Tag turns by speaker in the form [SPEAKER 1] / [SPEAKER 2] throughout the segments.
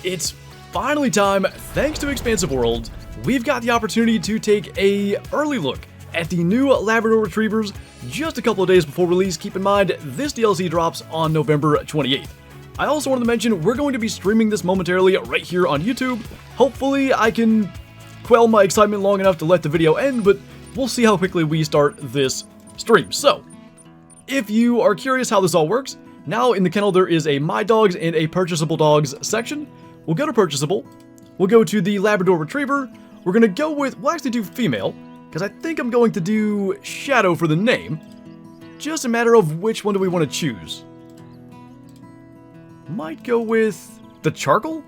[SPEAKER 1] It's finally time. Thanks to Expansive Worlds, we've got the opportunity to take a early look at the new Labrador Retrievers just a couple of days before release. Keep in mind, this DLC drops on November 28th. I also wanted to mention we're going to be streaming this momentarily right here on YouTube. Hopefully I can quell my excitement long enough to let the video end, but we'll see how quickly we start this stream. So, if you are curious how this all works, now in the kennel there is a My Dogs and a Purchasable Dogs section. We'll go to Purchasable, we'll go to the Labrador Retriever, we're going to go with, we'll actually do female, because I think I'm going to do Shadow for the name. Just a matter of which one do we want to choose. Might go with the Charcoal?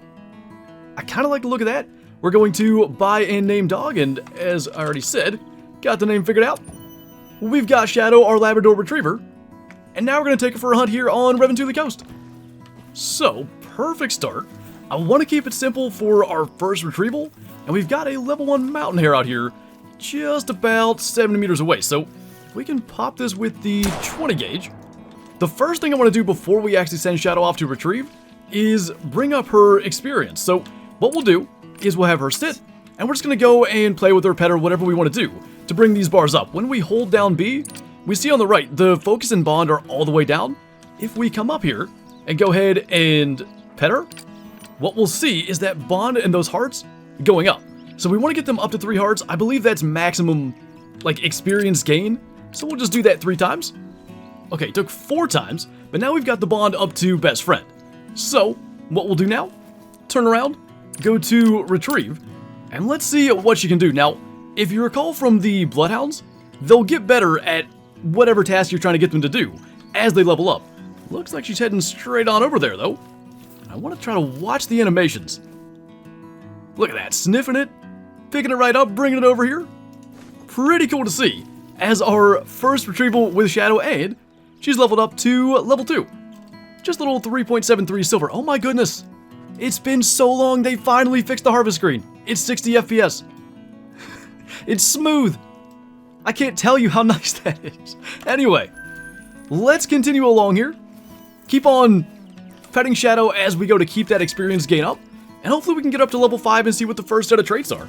[SPEAKER 1] I kind of like the look of that. We're going to buy and name dog, and as I already said, got the name figured out. We've got Shadow, our Labrador Retriever, and now we're going to take her for a hunt here on Reventually Coast. So, perfect start. I want to keep it simple for our first retrieval, and we've got a level 1 mountain hare out here just about 70 meters away, so we can pop this with the 20 gauge. The first thing I want to do before we actually send Shadow off to retrieve is bring up her experience. So what we'll do is we'll have her sit, and we're just going to go and play with her, pet her, whatever we want to do to bring these bars up. When we hold down B, we see on the right, the focus and bond are all the way down. If we come up here and go ahead and pet her, what we'll see is that bond and those hearts going up. So we want to get them up to 3 hearts. I believe that's maximum, like, experience gain. So we'll just do that 3 times. Okay, it took 4 times, but now we've got the bond up to best friend. So, what we'll do now, turn around, go to retrieve, and let's see what she can do. Now, if you recall from the Bloodhounds, they'll get better at whatever task you're trying to get them to do as they level up. Looks like she's heading straight on over there, though. I want to try to watch the animations. Look at that, sniffing it, picking it right up, bringing it over here. Pretty cool to see, as our first retrieval with Shadow, and she's leveled up to level 2. Just a little 3.73 silver. Oh my goodness. It's been so long they finally fixed the harvest screen. It's 60 FPS. It's smooth. I can't tell you how nice that is. Anyway, let's continue along here. Keep on petting Shadow as we go to keep that experience gain up. And hopefully we can get up to level 5 and see what the first set of traits are.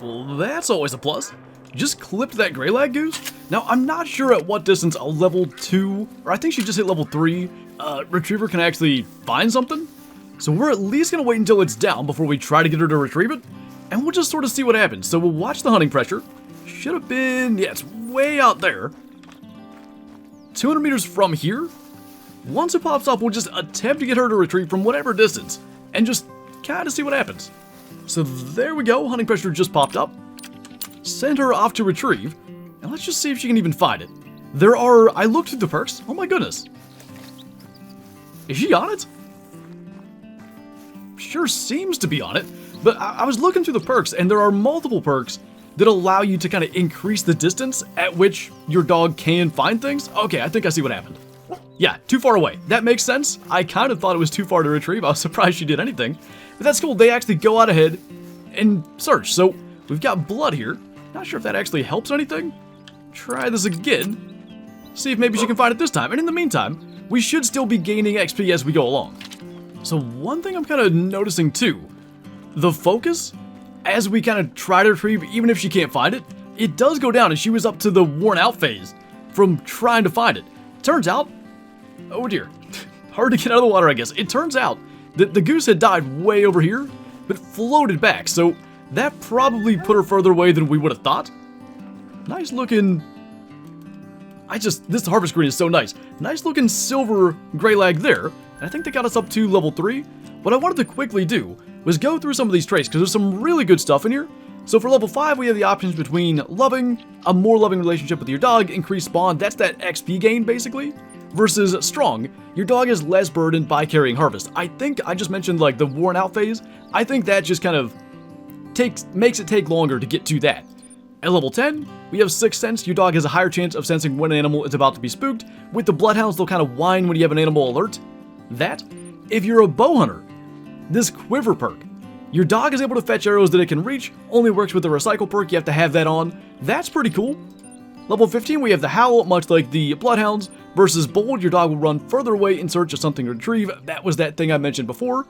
[SPEAKER 1] Well, that's always a plus. Just clipped that gray lag goose. Now, I'm not sure at what distance a level 2, or I think she just hit level 3, retriever can actually find something. So we're at least going to wait until it's down before we try to get her to retrieve it. And we'll just sort of see what happens. So we'll watch the hunting pressure. Should have been, yeah, it's way out there. 200 meters from here. Once it pops up, we'll just attempt to get her to retrieve from whatever distance. And just kind of see what happens. So there we go, hunting pressure just popped up. Send her off to retrieve, and let's just see if she can even find it. There are, I looked through the perks, oh my goodness. Is she on it? Sure seems to be on it, but I was looking through the perks, and there are multiple perks that allow you to kind of increase the distance at which your dog can find things. Okay, I think I see what happened. Yeah, too far away. That makes sense. I kind of thought it was too far to retrieve. I was surprised she did anything. But that's cool. They actually go out ahead and search. So we've got blood here. Not sure if that actually helps anything. Try this again. See if maybe she can find it this time. And in the meantime, we should still be gaining XP as we go along. So one thing I'm kind of noticing too, the focus, as we kind of try to retrieve, even if she can't find it, it does go down, and she was up to the worn out phase from trying to find it. Turns out, oh dear, hard to get out of the water, I guess. It turns out that the goose had died way over here, but floated back, so that probably put her further away than we would have thought. Nice looking, this harvest screen is so nice. Nice looking silver gray lag there, and I think they got us up to level 3. What I wanted to quickly do was go through some of these traits, because there's some really good stuff in here. So for level 5, we have the options between loving, a more loving relationship with your dog, increased bond, that's that XP gain basically, versus strong, your dog is less burdened by carrying harvest. I think I just mentioned like the worn out phase. I think that just kind of makes it take longer to get to that. At level 10, we have Sixth Sense. Your dog has a higher chance of sensing when an animal is about to be spooked. With the Bloodhounds, they'll kind of whine when you have an animal alert. That, if you're a bow hunter, this Quiver perk, your dog is able to fetch arrows that it can reach, only works with the Recycle perk, you have to have that on. That's pretty cool. Level 15, we have the Howl, much like the Bloodhounds. Versus Bold, your dog will run further away in search of something to retrieve. That was that thing I mentioned before.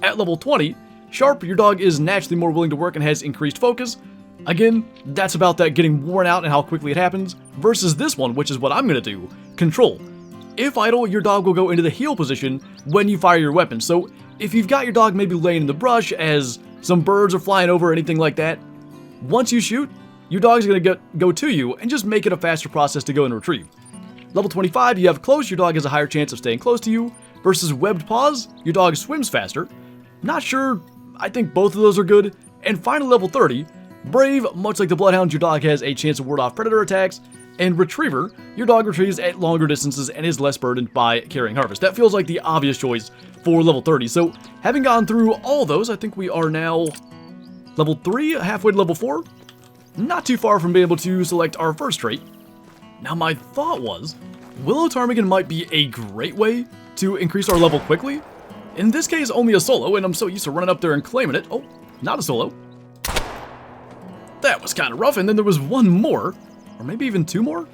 [SPEAKER 1] At level 20, Sharp, your dog is naturally more willing to work and has increased focus. Again, that's about that getting worn out and how quickly it happens. Versus this one, which is what I'm going to do, Control. If idle, your dog will go into the heal position when you fire your weapon. So if you've got your dog maybe laying in the brush as some birds are flying over or anything like that, once you shoot, your dog's going to go to you and just make it a faster process to go and retrieve. Level 25, you have Close, your dog has a higher chance of staying close to you. Versus Webbed Paws, your dog swims faster. Not sure, I think both of those are good. And finally, level 30, Brave, much like the Bloodhound, your dog has a chance to ward off predator attacks. And Retriever, your dog retrieves at longer distances and is less burdened by carrying Harvest. That feels like the obvious choice for level 30. So, having gone through all those, I think we are now level 3, halfway to level 4. Not too far from being able to select our first trait. Now, my thought was, Willow Ptarmigan might be a great way to increase our level quickly. In this case, only a solo, and I'm so used to running up there and claiming it. Oh, not a solo. That was kind of rough, and then there was one more. Or maybe even two more?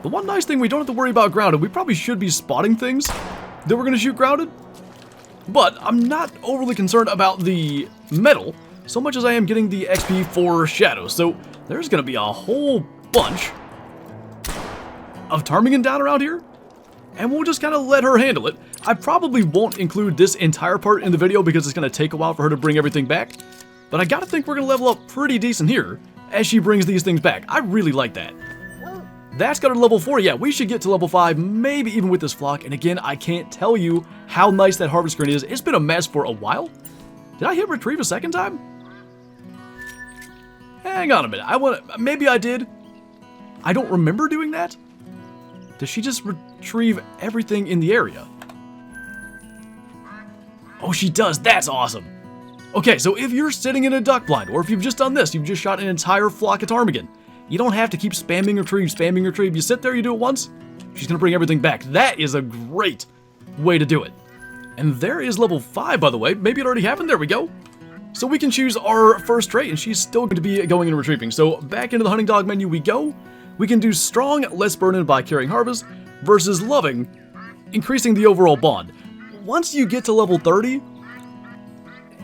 [SPEAKER 1] The one nice thing, we don't have to worry about grounded. We probably should be spotting things that we're going to shoot grounded. But I'm not overly concerned about the metal so much as I am getting the XP for Shadow. So there's going to be a whole bunch of Ptarmigan down around here. And we'll just kind of let her handle it. I probably won't include this entire part in the video because it's going to take a while for her to bring everything back. But I got to think we're going to level up pretty decent here as she brings these things back. I really like that. That's got her to level 4. Yeah, we should get to level 5, maybe even with this flock. And again, I can't tell you how nice that harvest screen is. It's been a mess for a while. Did I hit retrieve a second time? Hang on a minute. Maybe I did. I don't remember doing that. Does she just retrieve everything in the area? Oh, she does. That's awesome. Okay, so if you're sitting in a duck blind, or if you've just done this, you've just shot an entire flock of ptarmigan, you don't have to keep spamming retrieve. You sit there, you do it once, she's going to bring everything back. That is a great way to do it. And there is level 5, by the way. Maybe it already happened. There we go. So we can choose our first trait, and she's still going to be going and retrieving. So back into the hunting dog menu we go. We can do strong, less burdened by carrying harvest, versus loving, increasing the overall bond. Once you get to level 30,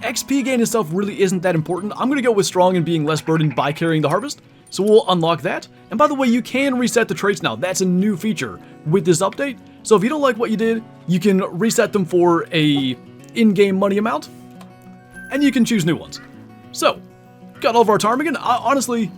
[SPEAKER 1] XP gain itself really isn't that important. I'm going to go with strong and being less burdened by carrying the harvest. So we'll unlock that. And by the way, you can reset the traits now. That's a new feature with this update. So if you don't like what you did, you can reset them for a in-game money amount. And you can choose new ones. So, got all of our ptarmigan. Honestly,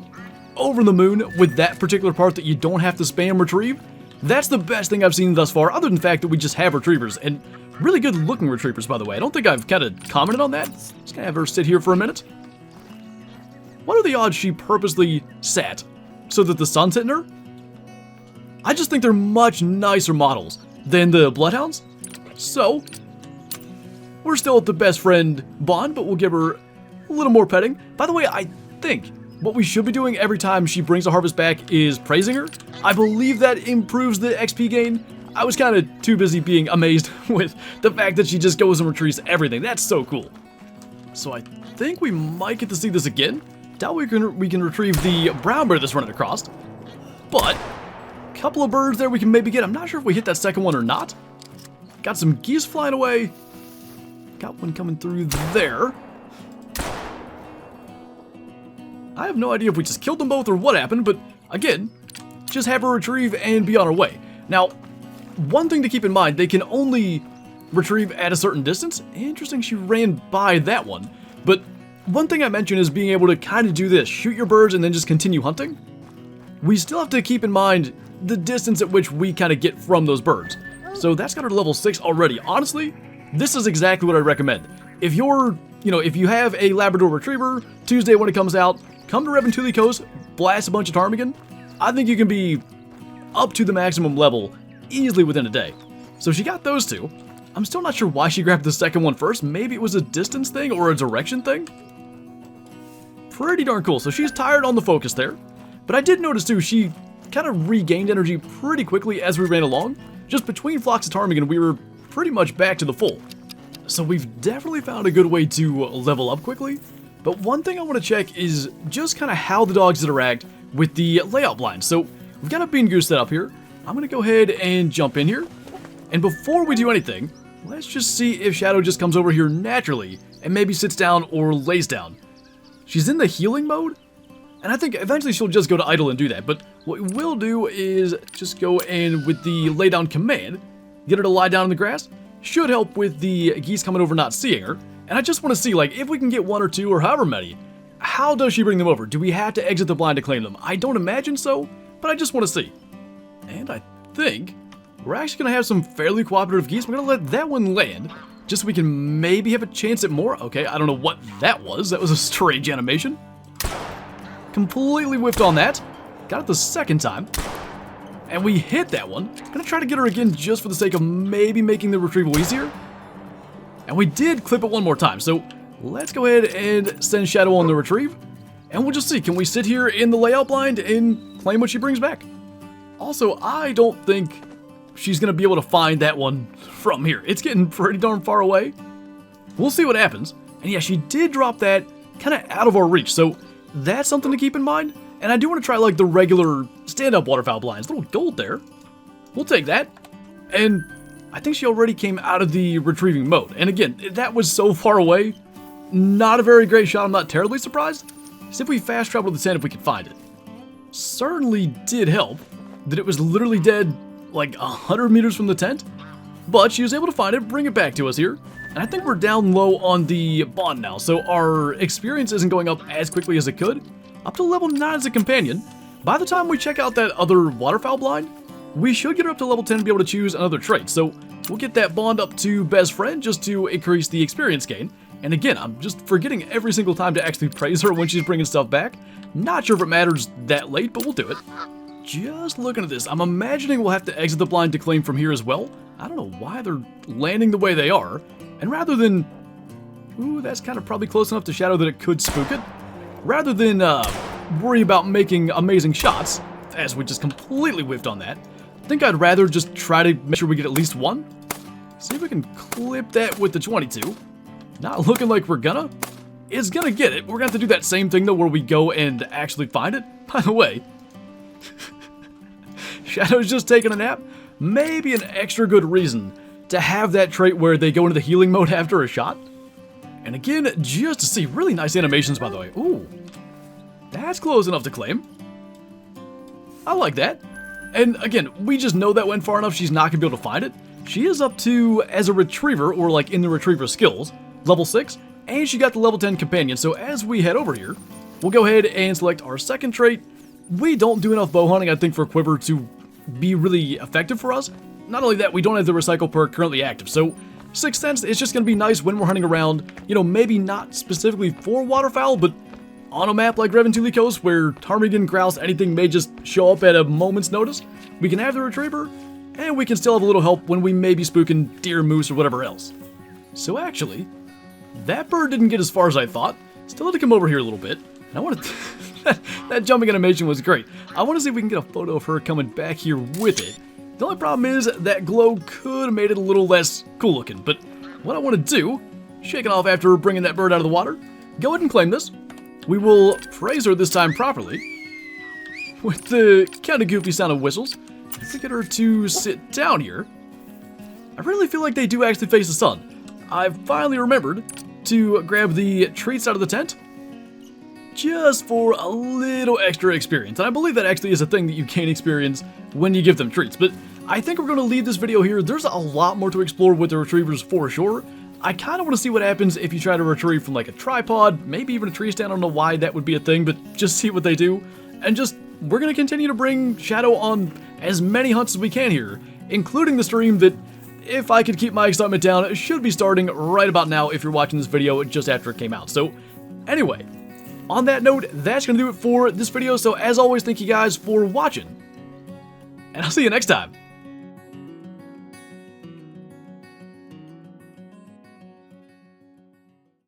[SPEAKER 1] over the moon with that particular part that you don't have to spam retrieve. That's the best thing I've seen thus far, other than the fact that we just have retrievers. And really good looking retrievers, by the way. I don't think I've kind of commented on that. Just gonna have her sit here for a minute. What are the odds she purposely sat so that the sun's hitting her? I just think they're much nicer models than the Bloodhounds. So, we're still at the best friend bond, but we'll give her a little more petting. By the way, I think what we should be doing every time she brings a harvest back is praising her. I believe that improves the XP gain. I was kind of too busy being amazed with the fact that she just goes and retrieves everything. That's so cool. So I think we might get to see this again. Doubt we can retrieve the brown bird that's running across. But a couple of birds there we can maybe get. I'm not sure if we hit that second one or not. Got some geese flying away. Got one coming through there. I have no idea if we just killed them both or what happened, but again, just have her retrieve and be on her way. Now, one thing to keep in mind, they can only retrieve at a certain distance. Interesting, she ran by that one. But one thing I mentioned is being able to kind of do this, shoot your birds and then just continue hunting. We still have to keep in mind the distance at which we kind of get from those birds. So that's got her to level 6 already. Honestly, this is exactly what I recommend. If you're, if you have a Labrador Retriever, Tuesday when it comes out, come to Reventuli Coast, blast a bunch of ptarmigan. I think you can be up to the maximum level easily within a day. So she got those two. I'm still not sure why she grabbed the second one first. Maybe it was a distance thing or a direction thing. Pretty darn cool. So she's tired on the focus there. But I did notice too, she kind of regained energy pretty quickly as we ran along. Just between flocks of ptarmigan, we were pretty much back to the full. So we've definitely found a good way to level up quickly. But one thing I want to check is just kind of how the dogs interact with the layout blind. So we've got a bean goose set up here. I'm going to go ahead and jump in here. And before we do anything, let's just see if Shadow just comes over here naturally and maybe sits down or lays down. She's in the healing mode, and I think eventually she'll just go to idle and do that. But what we will do is just go in with the lay down command, get her to lie down in the grass. Should help with the geese coming over not seeing her. And I just want to see, like, if we can get 1 or 2 or however many, how does she bring them over? Do we have to exit the blind to claim them? I don't imagine so, but I just want to see. And I think we're actually going to have some fairly cooperative geese. We're going to let that one land, just so we can maybe have a chance at more. Okay, I don't know what that was. That was a strange animation. Completely whiffed on that. Got it the second time. And we hit that one. Gonna try to get her again just for the sake of maybe making the retrieval easier. And we did clip it one more time. So let's go ahead and send Shadow on the retrieve. And we'll just see, can we sit here in the layout blind and claim what she brings back? Also, I don't think she's gonna be able to find that one from here. It's getting pretty darn far away. We'll see what happens. And yeah, she did drop that kind of out of our reach. So that's something to keep in mind. And I do want to try like the regular stand-up waterfowl blinds. Little gold there. We'll take that. And I think she already came out of the retrieving mode. And again, that was so far away. Not a very great shot. I'm not terribly surprised. See if we fast travel to the tent if we can find it. Certainly did help that it was literally dead like 100 meters from the tent. But she was able to find it, bring it back to us here. And I think we're down low on the bond now. So our experience isn't going up as quickly as it could. Up to level 9 as a companion. By the time we check out that other waterfowl blind, we should get her up to level 10 to be able to choose another trait. So we'll get that bond up to best friend just to increase the experience gain. And again, I'm just forgetting every single time to actually praise her when she's bringing stuff back. Not sure if it matters that late, but we'll do it. Just looking at this, I'm imagining we'll have to exit the blind to claim from here as well. I don't know why they're landing the way they are. And rather than... Ooh, that's kind of probably close enough to Shadow that it could spook it. Rather than worry about making amazing shots, as we just completely whiffed on that, I think I'd rather just try to make sure we get at least one. See if we can clip that with the 22. Not looking like we're gonna. It's gonna get it. We're gonna have to do that same thing though where we go and actually find it. By the way, Shadow's just taking a nap. Maybe an extra good reason to have that trait where they go into the healing mode after a shot. And again, just to see, really nice animations, by the way. Ooh, that's close enough to claim. I like that. And again, we just know that went far enough, she's not going to be able to find it. She is up to, as a retriever, or like in the retriever skills, level 6, and she got the level 10 companion. So as we head over here, we'll go ahead and select our second trait. We don't do enough bow hunting, I think, for Quiver to be really effective for us. Not only that, we don't have the recycle perk currently active, so Sixth Sense, it's just going to be nice when we're hunting around, you know, maybe not specifically for waterfowl, but on a map like Reventuly Coast where ptarmigan, grouse, anything may just show up at a moment's notice. We can have the retriever, and we can still have a little help when we may be spooking deer, moose, or whatever else. So actually, that bird didn't get as far as I thought. Still had to come over here a little bit. And I want to... that jumping animation was great. I want to see if we can get a photo of her coming back here with it. The only problem is that glow could have made it a little less cool looking, but what I want to do, shake it off after bringing that bird out of the water, go ahead and claim this. We will praise her this time properly, with the kind of goofy sound of whistles, to get her to sit down here. I really feel like they do actually face the sun. I've finally remembered to grab the treats out of the tent, just for a little extra experience. And I believe that actually is a thing that you can experience when you give them treats. But I think we're going to leave this video here. There's a lot more to explore with the retrievers for sure. I kind of want to see what happens if you try to retrieve from like a tripod, maybe even a tree stand. I don't know why that would be a thing, but just see what they do. And just, we're going to continue to bring Shadow on as many hunts as we can here, including the stream that, if I could keep my excitement down, it should be starting right about now if you're watching this video just after it came out. So anyway, on that note, that's going to do it for this video. So as always, thank you guys for watching, and I'll see you next time.